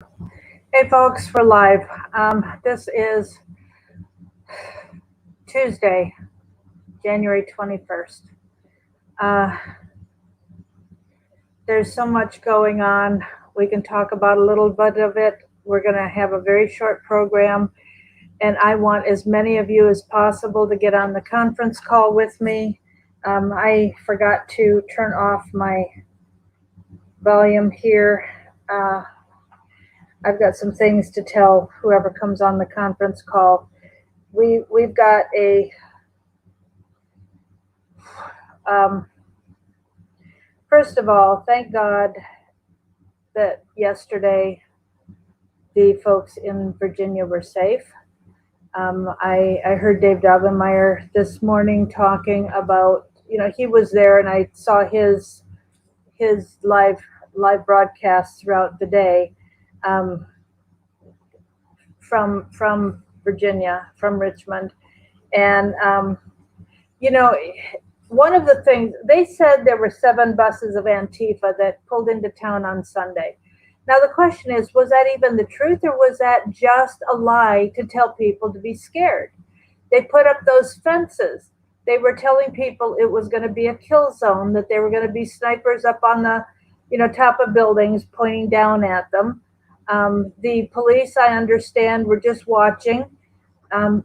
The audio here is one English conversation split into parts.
Hey folks, we're live. This is Tuesday, January 21st. There's so much going on. We can talk about a little bit of it. We're going to have a very short program, and I want as many of you as possible to get on the conference call with me. I forgot to turn off my volume here. I've got some things to tell whoever comes on the conference call. We've got a first of all, thank God that yesterday the folks in Virginia were safe. I heard Dave Dovenmeyer this morning talking about, he was there, and I saw his live broadcasts throughout the day from Virginia, from Richmond, and one of the things they said, there were 7 buses of Antifa that pulled into town on Sunday. Now the question is, was that even the truth, or was that just a lie to tell people to be scared? They put up those fences. They were telling people it was going to be a kill zone, that there were going to be snipers up on the top of buildings pointing down at them. The police, I understand, were just watching.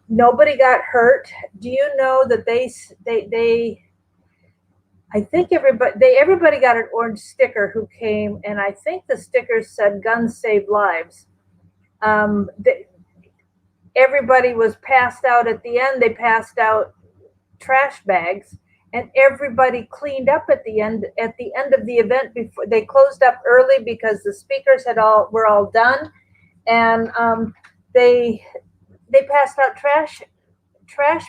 Nobody got hurt. Do you know that I think everybody got an orange sticker who came, and I think the stickers said "Guns Save Lives." Everybody was passed out at the end. They passed out trash bags, and everybody cleaned up at the end of the event. Before they closed up early because the speakers were all done, and they passed out trash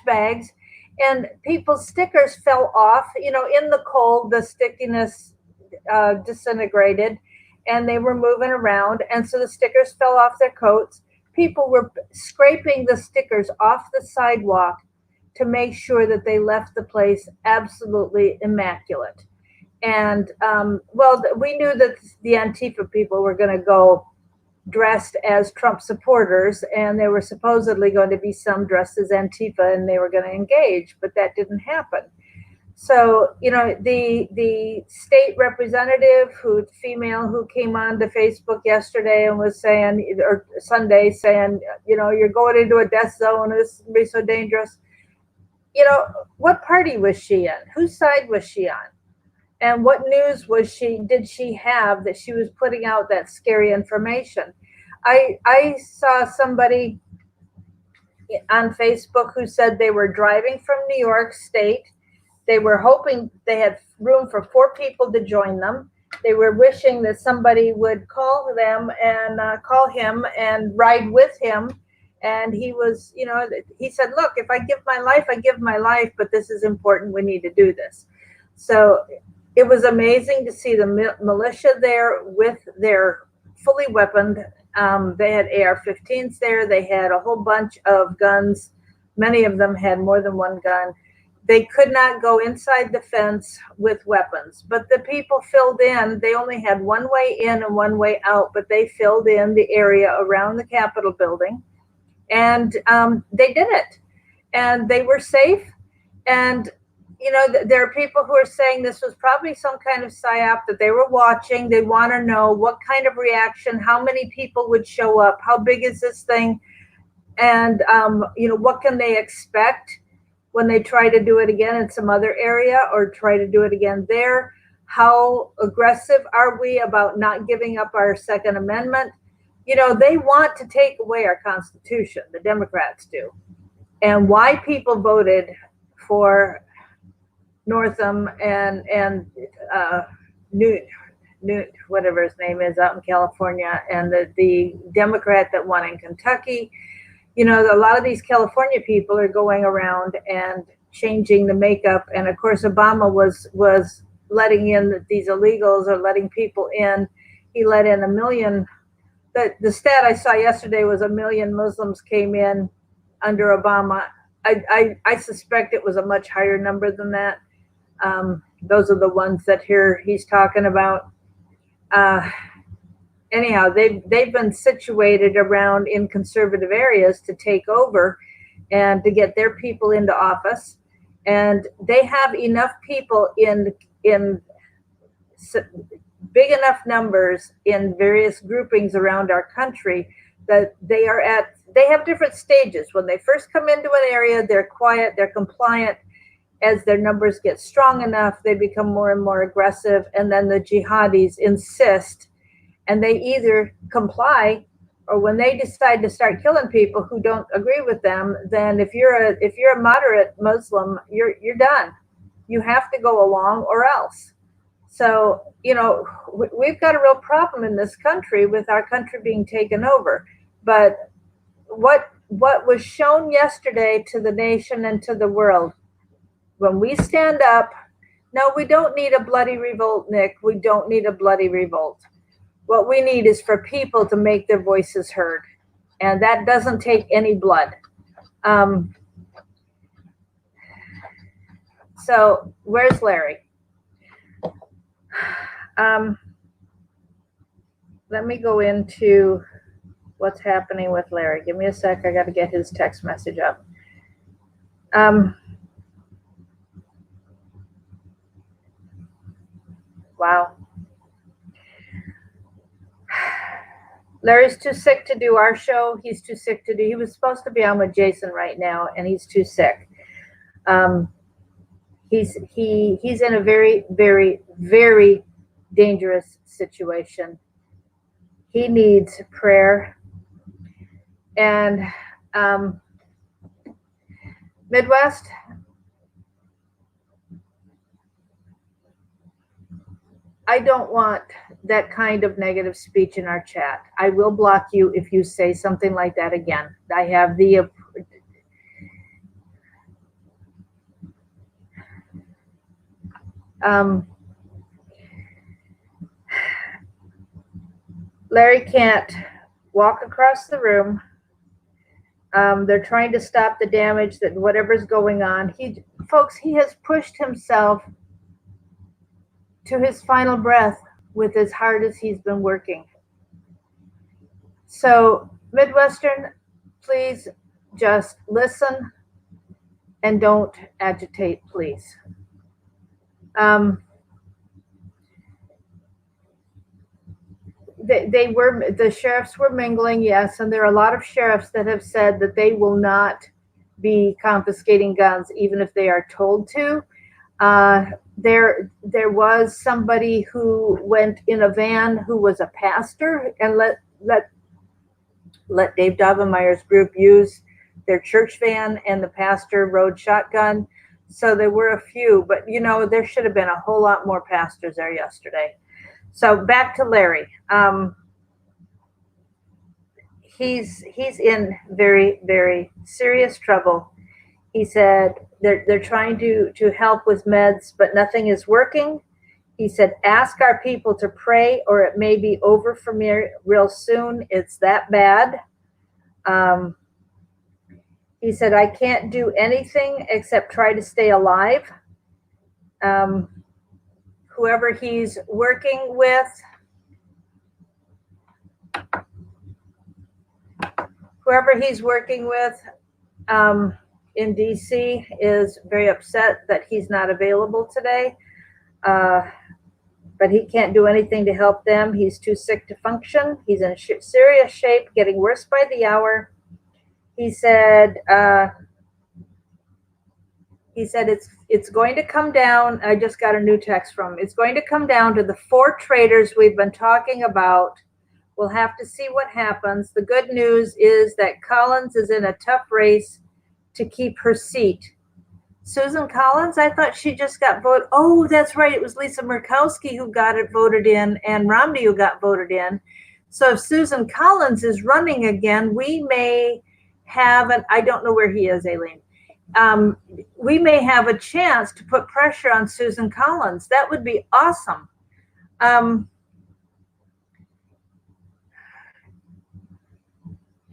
bags. And people's stickers fell off, in the cold, the stickiness disintegrated, and they were moving around. And so the stickers fell off their coats. People were scraping the stickers off the sidewalk to make sure that they left the place absolutely immaculate. And, we knew that the Antifa people were going to go dressed as Trump supporters, and there were supposedly going to be some dressed as Antifa, and they were going to engage, but that didn't happen. So, the state representative, female, who came on to Facebook yesterday and was saying, or Sunday, saying, you're going into a death zone, this is going to be so dangerous. What party was she in? Whose side was she on? And what news did she have that she was putting out that scary information? I saw somebody on Facebook who said they were driving from New York State. They were hoping they had room for 4 people to join them. They were wishing that somebody would call them and call him and ride with him. And he was, he said, look, if I give my life, I give my life, but this is important. We need to do this. So it was amazing to see the militia there with their fully weaponed. They had AR-15s there. They had a whole bunch of guns. Many of them had more than one gun. They could not go inside the fence with weapons, but the people filled in. They only had one way in and one way out, but they filled in the area around the Capitol building, and they did it, and they were safe. And there are people who are saying this was probably some kind of psyop, that they were watching. They want to know what kind of reaction, how many people would show up, how big is this thing, and what can they expect when they try to do it again in some other area or try to do it again there. How aggressive are we about not giving up our Second Amendment? They want to take away our Constitution, the Democrats do. And why people voted for Northam and Newt, whatever his name is, out in California, and the Democrat that won in Kentucky. A lot of these California people are going around and changing the makeup. And of course, Obama was letting in these illegals, or letting people in. He let in 1 million. The stat I saw yesterday was 1 million Muslims came in under Obama. I suspect it was a much higher number than that. Those are the ones that he's talking about. anyhow, they've been situated around in conservative areas to take over and to get their people into office. And they have enough people in big enough numbers in various groupings around our country that they have different stages. When they first come into an area, they're quiet, they're compliant. As their numbers get strong enough, they become more and more aggressive, and then the jihadis insist, and they either comply, or when they decide to start killing people who don't agree with them, then if you're a moderate Muslim, you're done. You have to go along or else. So, we've got a real problem in this country with our country being taken over. But what was shown yesterday to the nation and to the world, when we stand up, no, we don't need a bloody revolt, Nick. We don't need a bloody revolt. What we need is for people to make their voices heard. And that doesn't take any blood. So where's Larry? Let me go into what's happening with Larry. Give me a sec. I got to get his text message up. Wow. Larry's too sick to do our show. He's too sick to do. He was supposed to be on with Jason right now, and he's too sick. He's in a very, very, very dangerous situation. He needs prayer. And Midwest, I don't want that kind of negative speech in our chat. I will block you if you say something like that again. I have the Larry can't walk across the room. They're trying to stop the damage that whatever's going on. Folks, he has pushed himself to his final breath with as hard as he's been working. So, Midwestern, please just listen and don't agitate, please. The sheriffs were mingling, yes, and there are a lot of sheriffs that have said that they will not be confiscating guns even if they are told to. There was somebody who went in a van who was a pastor and let Dave Dovenmeyer's group use their church van, and the pastor rode shotgun. So there were a few, but there should have been a whole lot more pastors there yesterday. So back to Larry. He's in very, very serious trouble. He said they're trying to help with meds, but nothing is working. He said, ask our people to pray or it may be over for me real soon. It's that bad. He said, I can't do anything except try to stay alive. Whoever he's working with, in DC is very upset that he's not available today. But he can't do anything to help them. He's too sick to function. He's in serious shape, getting worse by the hour. He said it's going to come down. I just got a new text from him. It's going to come down to the 4 traitors we've been talking about. We'll have to see what happens. The good news is that Collins is in a tough race to keep her seat. Susan Collins, I thought she just got voted. Oh, that's right. It was Lisa Murkowski who got it voted in and Romney who got voted in. So if Susan Collins is running again, we may have I don't know where he is, Aileen. We may have a chance to put pressure on Susan Collins. That would be awesome.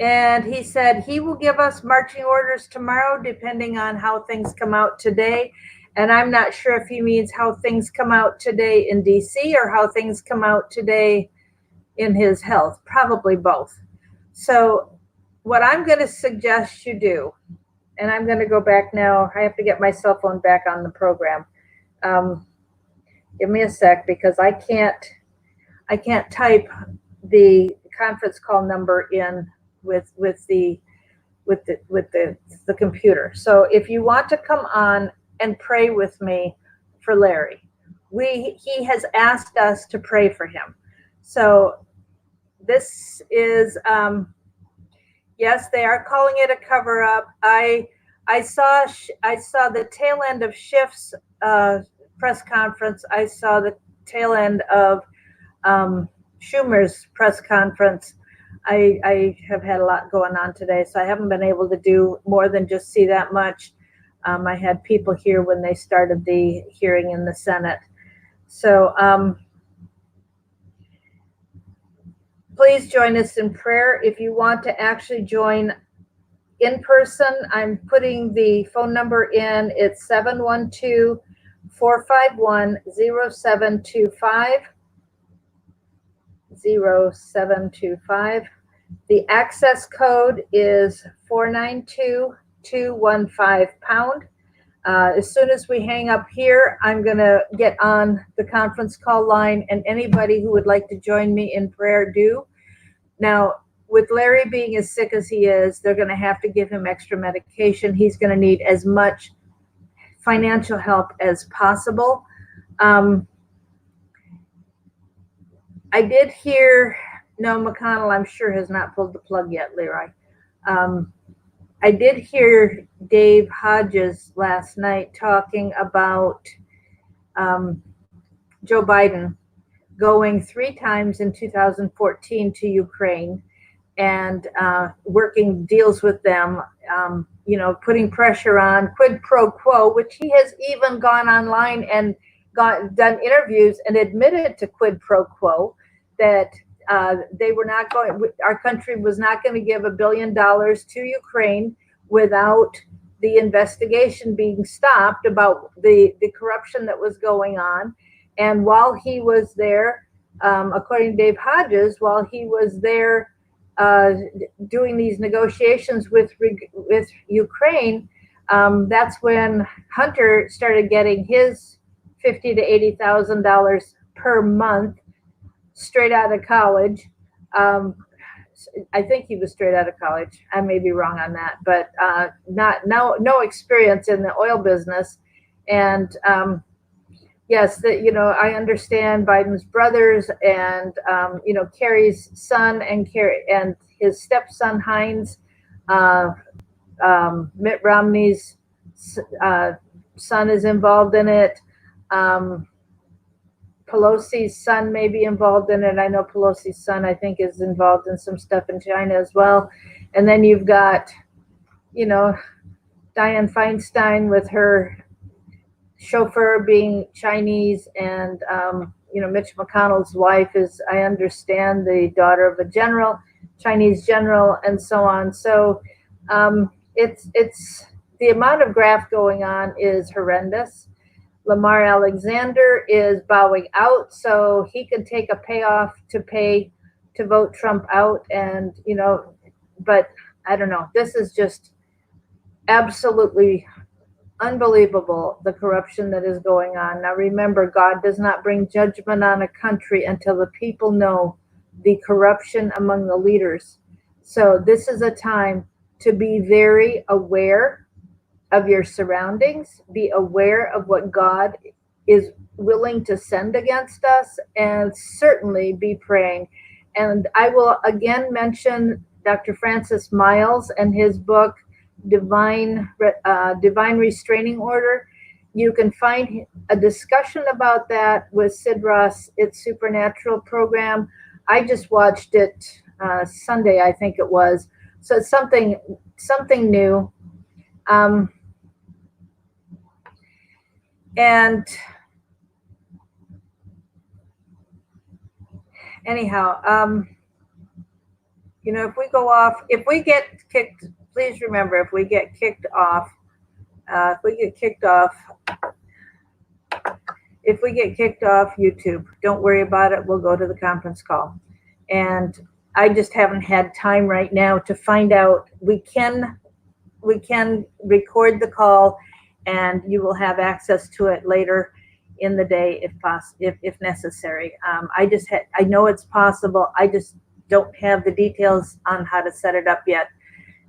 And he said he will give us marching orders tomorrow, depending on how things come out today. And I'm not sure if he means how things come out today in DC or how things come out today in his health, probably both. So what I'm going to suggest you do, and I'm going to go back now. I have to get my cell phone back on the program. Give me a sec, because I can't type the conference call number in with the computer. So if you want to come on and pray with me for Larry, he has asked us to pray for him. So this is, yes, they are calling it a cover up. I saw the tail end of Schiff's press conference. I saw the tail end of Schumer's press conference. I have had a lot going on today, so I haven't been able to do more than just see that much. I had people here when they started the hearing in the Senate. So please join us in prayer. If you want to actually join in person, I'm putting the phone number in. It's 712-451-0725. 0725. The access code is 492215#. As soon as we hang up here, I'm going to get on the conference call line, and anybody who would like to join me in prayer, do. Now, with Larry being as sick as he is, they're going to have to give him extra medication. He's going to need as much financial help as possible. I did hear, no, McConnell, I'm sure, has not pulled the plug yet, Leroy. I did hear Dave Hodges last night talking about Joe Biden going 3 times in 2014 to Ukraine and working deals with them, putting pressure on, quid pro quo, which he has even gone online and done interviews and admitted to quid pro quo, that they were not going, our country was not going to give $1 billion to Ukraine without the investigation being stopped about the corruption that was going on. And while he was there, according to Dave Hodges, while he was there doing these negotiations with Ukraine, that's when Hunter started getting his $50,000 to $80,000 per month straight out of college. I think he was straight out of college. I may be wrong on that, but no experience in the oil business. And yes, I understand Biden's brothers and Kerry's son and his stepson Heinz, Mitt Romney's son is involved in it. Pelosi's son may be involved in it. I know Pelosi's son, I think, is involved in some stuff in China as well. And then you've got, Dianne Feinstein with her chauffeur being Chinese, and Mitch McConnell's wife is, I understand, the daughter of a general, Chinese general, and so on. So it's the amount of graft going on is horrendous. Lamar Alexander is bowing out, so he can take a payoff to vote Trump out. And, but I don't know. This is just absolutely unbelievable, the corruption that is going on. Now, remember, God does not bring judgment on a country until the people know the corruption among the leaders. So this is a time to be very aware of your surroundings, be aware of what God is willing to send against us, and certainly be praying. And I will again mention Dr. Francis Miles and his book, Divine Restraining Order. You can find a discussion about that with Sid Ross, It's Supernatural program. I just watched it Sunday, I think it was. So it's something new. And anyhow, if we go off, if we get kicked, please remember, if we get kicked off YouTube, don't worry about it. We'll go to the conference call. And I just haven't had time right now to find out. We can record the call, and you will have access to it later in the day if necessary. I know it's possible. I just don't have the details on how to set it up yet.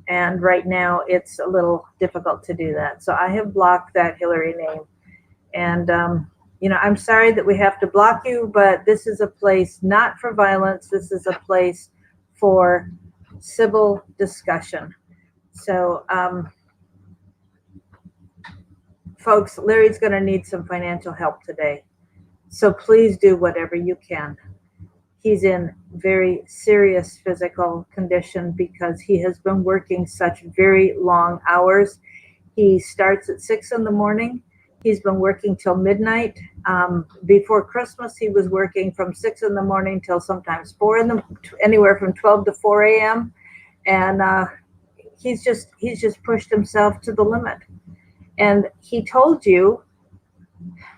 And right now it's a little difficult to do that. So I have blocked that Hillary name. And, I'm sorry that we have to block you, but this is a place not for violence. This is a place for civil discussion. So, folks, Larry's going to need some financial help today. So please do whatever you can. He's in very serious physical condition because he has been working such very long hours. He starts at 6 a.m. He's been working till midnight. Before Christmas, he was working from 6 a.m. till sometimes anywhere from 12 to 4 a.m. And he's just pushed himself to the limit. And he told you,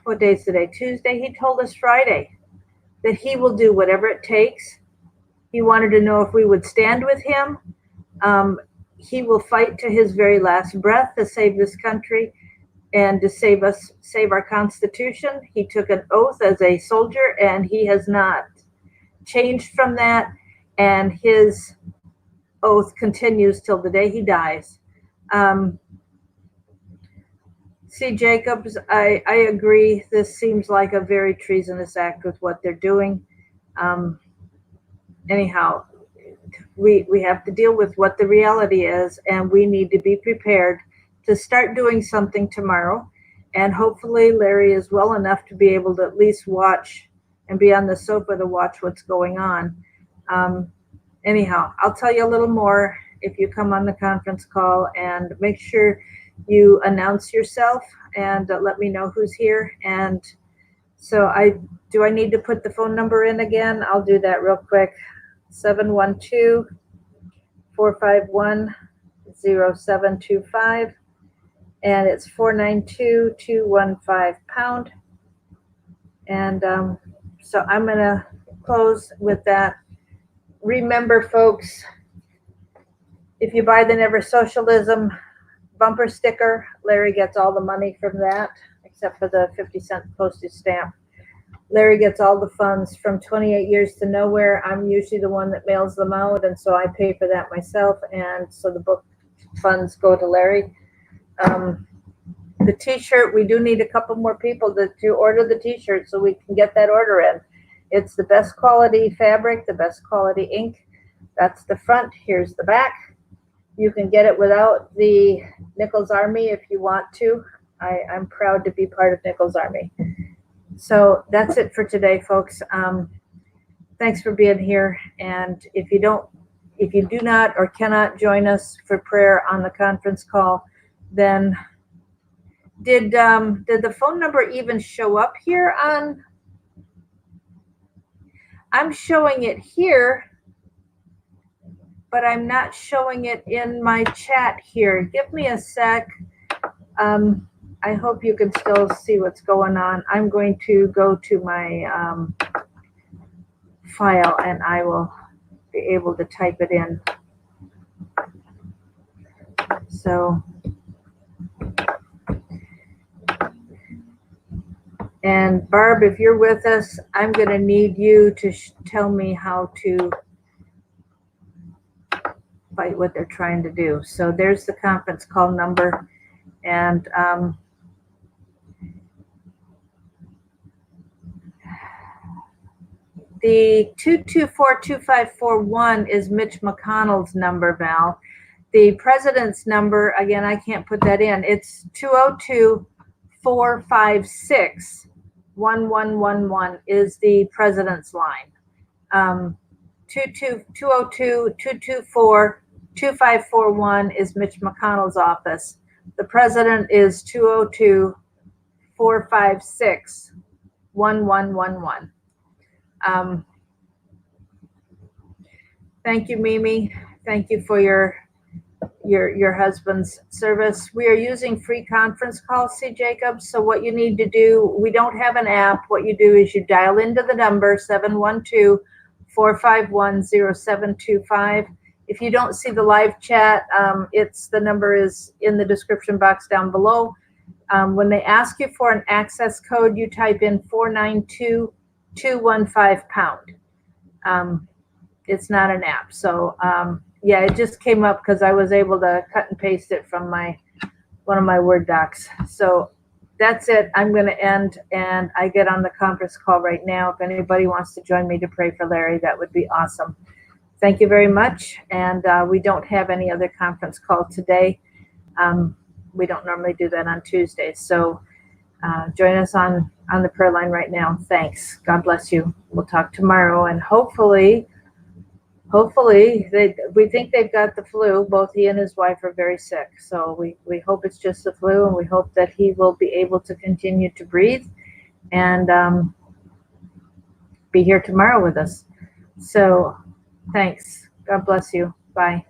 what day is today? Tuesday. He told us Friday that he will do whatever it takes. He wanted to know if we would stand with him. He will fight to his very last breath to save this country and to save our Constitution. He took an oath as a soldier, and he has not changed from that. And his oath continues till the day he dies. C. Jacobs, I agree. This seems like a very treasonous act with what they're doing. Anyhow, we have to deal with what the reality is, and we need to be prepared to start doing something tomorrow. And hopefully Larry is well enough to be able to at least watch and be on the sofa to watch what's going on. Anyhow, I'll tell you a little more if you come on the conference call, and make sure you announce yourself and let me know who's here. And so do I need to put the phone number in again? I'll do that real quick. 712-451-0725. And it's 492-215#. And so I'm going to close with that. Remember, folks, if you buy the Never Socialism bumper sticker, Larry gets all the money from that, except for the 50-cent postage stamp. Larry gets all the funds from 28 Years to Nowhere. I'm usually the one that mails them out, and so I pay for that myself, and so the book funds go to Larry. The t-shirt, we do need a couple more people to order the t-shirt so we can get that order in. It's the best quality fabric, the best quality ink. That's the front. Here's the back. You can get it without the Nichols Army if you want to. I'm proud to be part of Nichols Army. So that's it for today, folks. Thanks for being here. And if you do not or cannot join us for prayer on the conference call, then did the phone number even show up here on? I'm showing it here, but I'm not showing it in my chat here. Give me a sec. I hope you can still see what's going on. I'm going to go to my file, and I will be able to type it in. So, and Barb, if you're with us, I'm going to need you to tell me how to fight what they're trying to do. So there's the conference call number, and the 224-2541 is Mitch McConnell's number, Val. The president's number, again, I can't put that in. It's 202-456-1111 is the president's line. 202-224-2541 is Mitch McConnell's office. The president is 202-456-1111. Thank you, Mimi. Thank you for your husband's service. We are using free conference calls, C. Jacobs. So what you need to do, we don't have an app. What you do is you dial into the number 451-0725. If you don't see the live chat, the number is in the description box down below. When they ask you for an access code, you type in 492215#. It's not an app. So yeah, it just came up because I was able to cut and paste it from one of my Word docs. So that's it. I'm going to end, and I get on the conference call right now. If anybody wants to join me to pray for Larry, that would be awesome. Thank you very much. And we don't have any other conference call today. We don't normally do that on Tuesdays. So join us on the prayer line right now. Thanks. God bless you. We'll talk tomorrow, and hopefully we think they've got the flu. Both he and his wife are very sick. So we hope it's just the flu, and we hope that he will be able to continue to breathe and be here tomorrow with us. So thanks. God bless you. Bye.